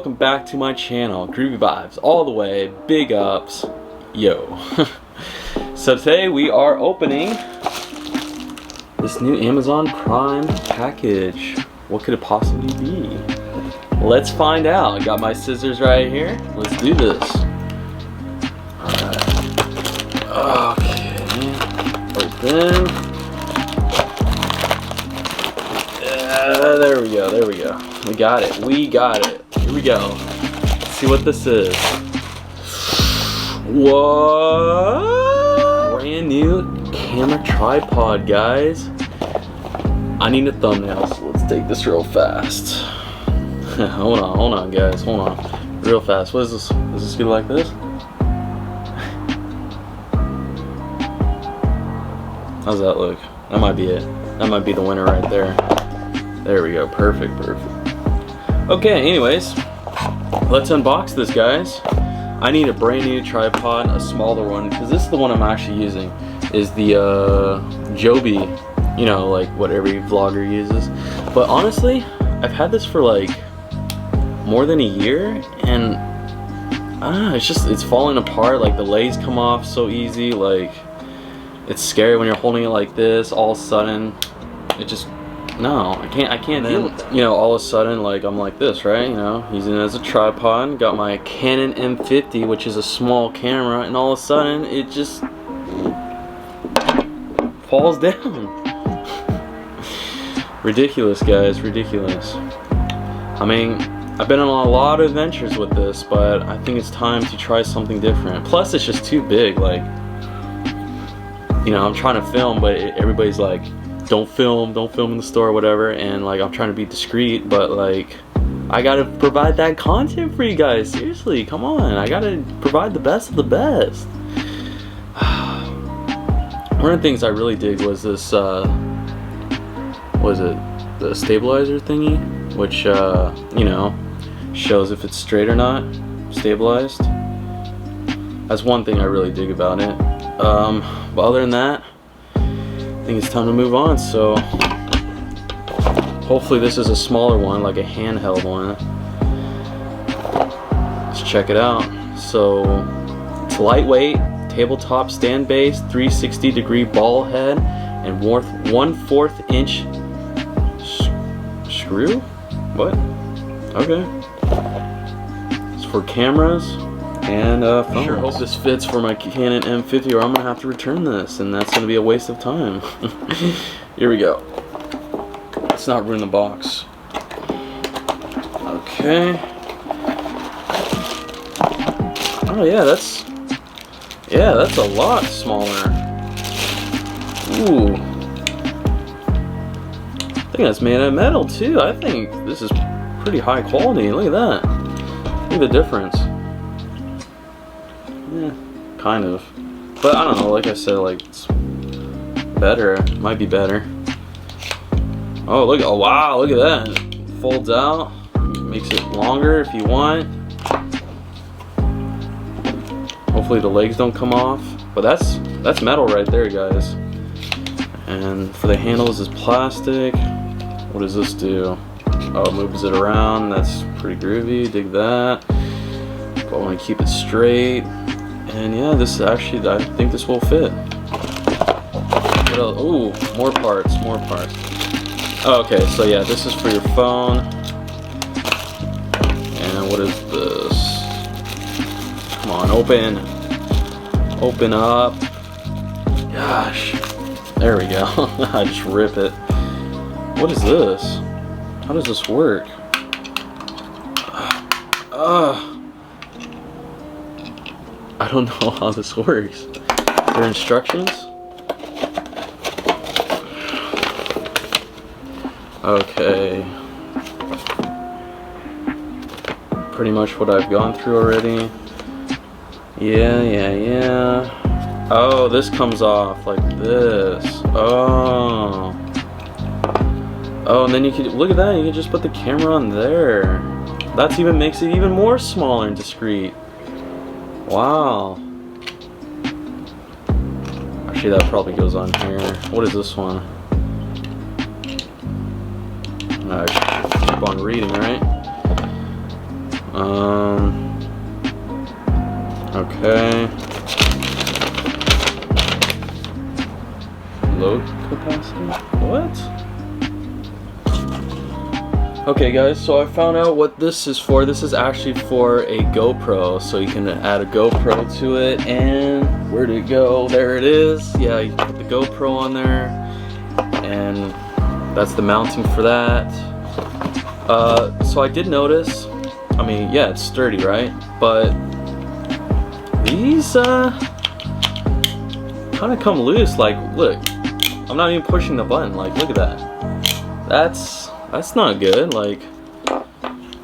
welcome back to my channel. Groovy vibes all the way, big ups, yo. So today we are opening this new Amazon Prime package. What could it possibly be? Let's find out. I got my scissors right here. Let's do this. Alright. Okay. Open. There we go, there we go. We got it, we got it. Here we go. Let's see what this is. What? Brand new camera tripod, guys. I need a thumbnail, so let's take this real fast. hold on, guys, hold on. Real fast. What is this? Is this good like this? How's that look? That might be it. That might be the winner right there. There we go, perfect, perfect. Okay, anyways, let's unbox this, guys. I need a brand new tripod, a smaller one, because this is the one I'm actually using, is the Joby, you know, like what every vlogger uses. But honestly, I've had this for like more than a year, and it's falling apart. Like the legs come off so easy. Like it's scary when you're holding it like this. All of a sudden, it just I can't deal with that. You know, all of a sudden, like I'm like this, right? You know, using it as a tripod. Got my Canon M50, which is a small camera, and all of a sudden it just falls down. Ridiculous, guys, ridiculous. I mean, I've been on a lot of adventures with this, but I think it's time to try something different. Plus, it's just too big. Like, you know, I'm trying to film, but everybody's like, don't film in the store or whatever, and like I'm trying to be discreet, but like I gotta provide that content for you guys. Seriously, come on, I gotta provide the best of the best. One of the things I really dig was this what is it, the stabilizer thingy, which you know, shows if it's straight or not, stabilized. That's one thing I really dig about it. But other than that, I think it's time to move on. So hopefully this is a smaller one, like a handheld one. Let's check it out. So it's lightweight, tabletop stand base, 360-degree ball head, and 1/4 inch screw. What? Okay. It's for cameras and phones. I sure hope this fits for my Canon M50, or I'm gonna have to return this, and that's gonna be a waste of time. Here we go. Let's not ruin the box. Okay. Oh yeah, that's a lot smaller. Ooh. I think that's made of metal too. I think this is pretty high quality. Look at that. Look at the difference. Yeah, kind of. But I don't know, like I said, like it's better. It might be better. Oh look, oh wow, look at that. It folds out, makes it longer if you want. Hopefully the legs don't come off. But that's metal right there, guys. And for the handles is plastic. What does this do? Oh, it moves it around. That's pretty groovy, dig that. But I want to keep it straight. And yeah, this actually, I think this will fit. What else? Ooh, more parts, more parts. Oh, okay, so yeah, this is for your phone. And what is this? Come on, open. Open up. Gosh. There we go. I just rip it. What is this? How does this work? I don't know how this works. Are there instructions? Okay. Pretty much what I've gone through already. Yeah. Oh, this comes off like this. Oh. Oh, and then you can look at that. You can just put the camera on there. That even makes it even more smaller and discreet. Wow. Actually, that probably goes on here. What is this one? I should keep on reading, right? Okay. Load capacity? What? Okay guys, so I found out what this is for. This is actually for a GoPro, so you can add a GoPro to it. And where did it go? There it is. Yeah, you put the GoPro on there, and that's the mounting for that. So I did notice, I mean, yeah, it's sturdy, right? But these kind of come loose. Like, look, I'm not even pushing the button. Like, look at that. That's not good. Like,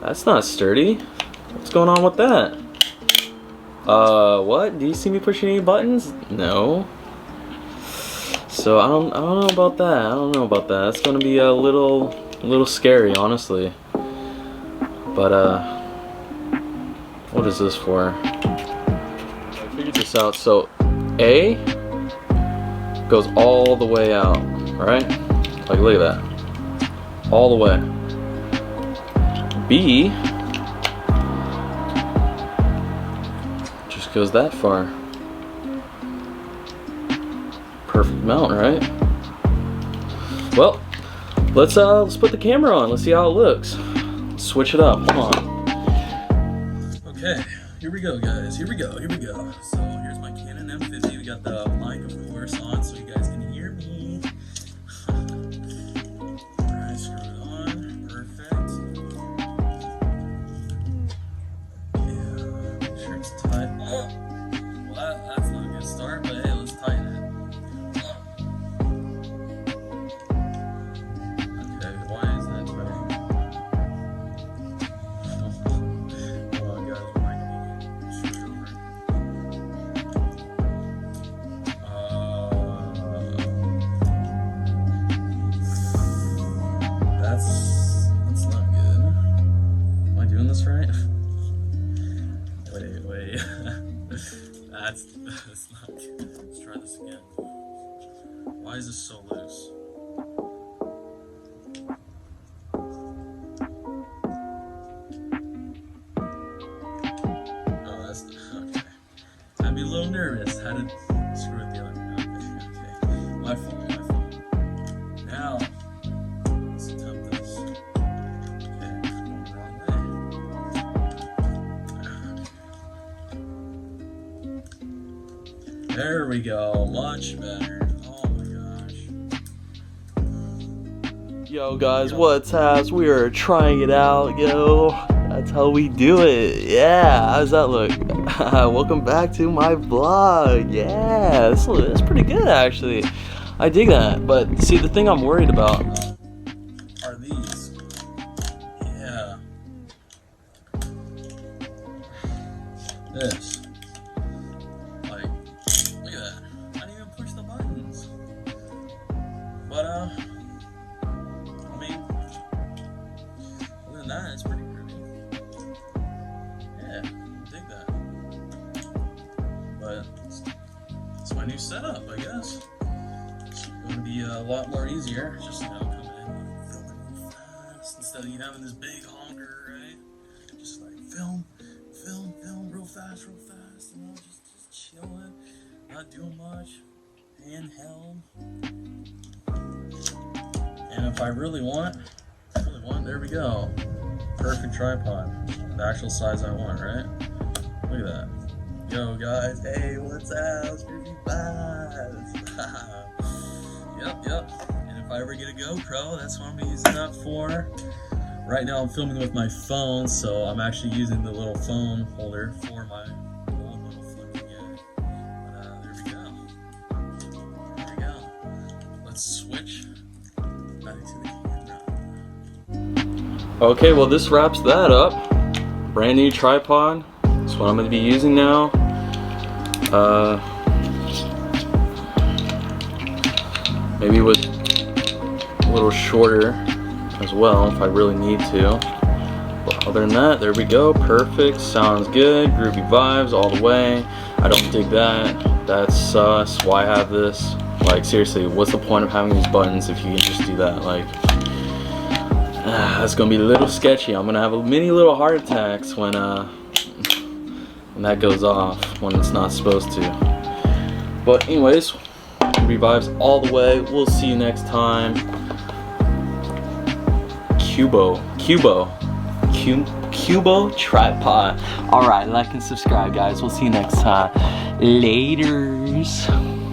that's not sturdy. What's going on with that? What? Do you see me pushing any buttons? No. So I don't know about that. I don't know about that. It's gonna be a little scary, honestly. But what is this for? I figured this out. So A goes all the way out, right? Like, look at that. All the way. B just goes that far. Perfect mount, right? Well, let's put the camera on. Let's see how it looks. Let's switch it up. Hold on. Okay, here we go, guys. Here we go. Here we go. So here's my Canon M50. We got the mic, of course, on so you guys can hear me. Alright, screw it on. Perfect. Yeah, make sure it's tight. Oh, well, that's not a good start, but hey, let's tighten it. Okay, why is that tight? Hold on, guys, when I can shoot over. That's not good. Am I doing this right? Wait. That's not good. Let's try this again. Why is this so loose? Oh, that's okay. I'd be a little nervous. How to screw it the other way. Okay. My fault. Now, let's attempt this. Okay, going the wrong way. There we go. Much better. Oh my gosh. Yo guys, what's up? We are trying it out, yo. That's how we do it. Yeah, how's that look? Welcome back to my vlog. Yeah, this is pretty good actually. I dig that. But see, the thing I'm worried about are these. Yeah. This. Like, look at that. I didn't even push the buttons. But I mean, other than that, it's pretty groovy. Yeah, dig that. But it's my new setup, I guess. It's going to be a lot more easier. Just, you know, coming in and filming real fast instead of you having this big honker, right? Just like film real fast, you know, just chilling, not doing much, handheld. And if I really want, there we go. Perfect tripod. The actual size I want, right? Look at that. Yo guys, hey, what's up? Scooby Vibes. Yep. And if I ever get a GoPro, that's what I'm using that for. Right now I'm filming with my phone, so I'm actually using the little phone holder for my old little flippy guy. But there we go. Let's switch back to the camera. Okay, well this wraps that up. Brand new tripod. That's what I'm going to be using now. Maybe with a little shorter as well if I really need to. But other than that, there we go. Perfect. Sounds good. Groovy vibes all the way. I don't dig that. That's sus. Why have this? Like, seriously, what's the point of having these buttons if you can just do that? Like, That's gonna be a little sketchy. I'm gonna have a mini little heart attacks when that goes off, when it's not supposed to. But anyways, revives all the way. We'll see you next time. Qubo tripod. All right, like and subscribe, guys. We'll see you next time. Laters.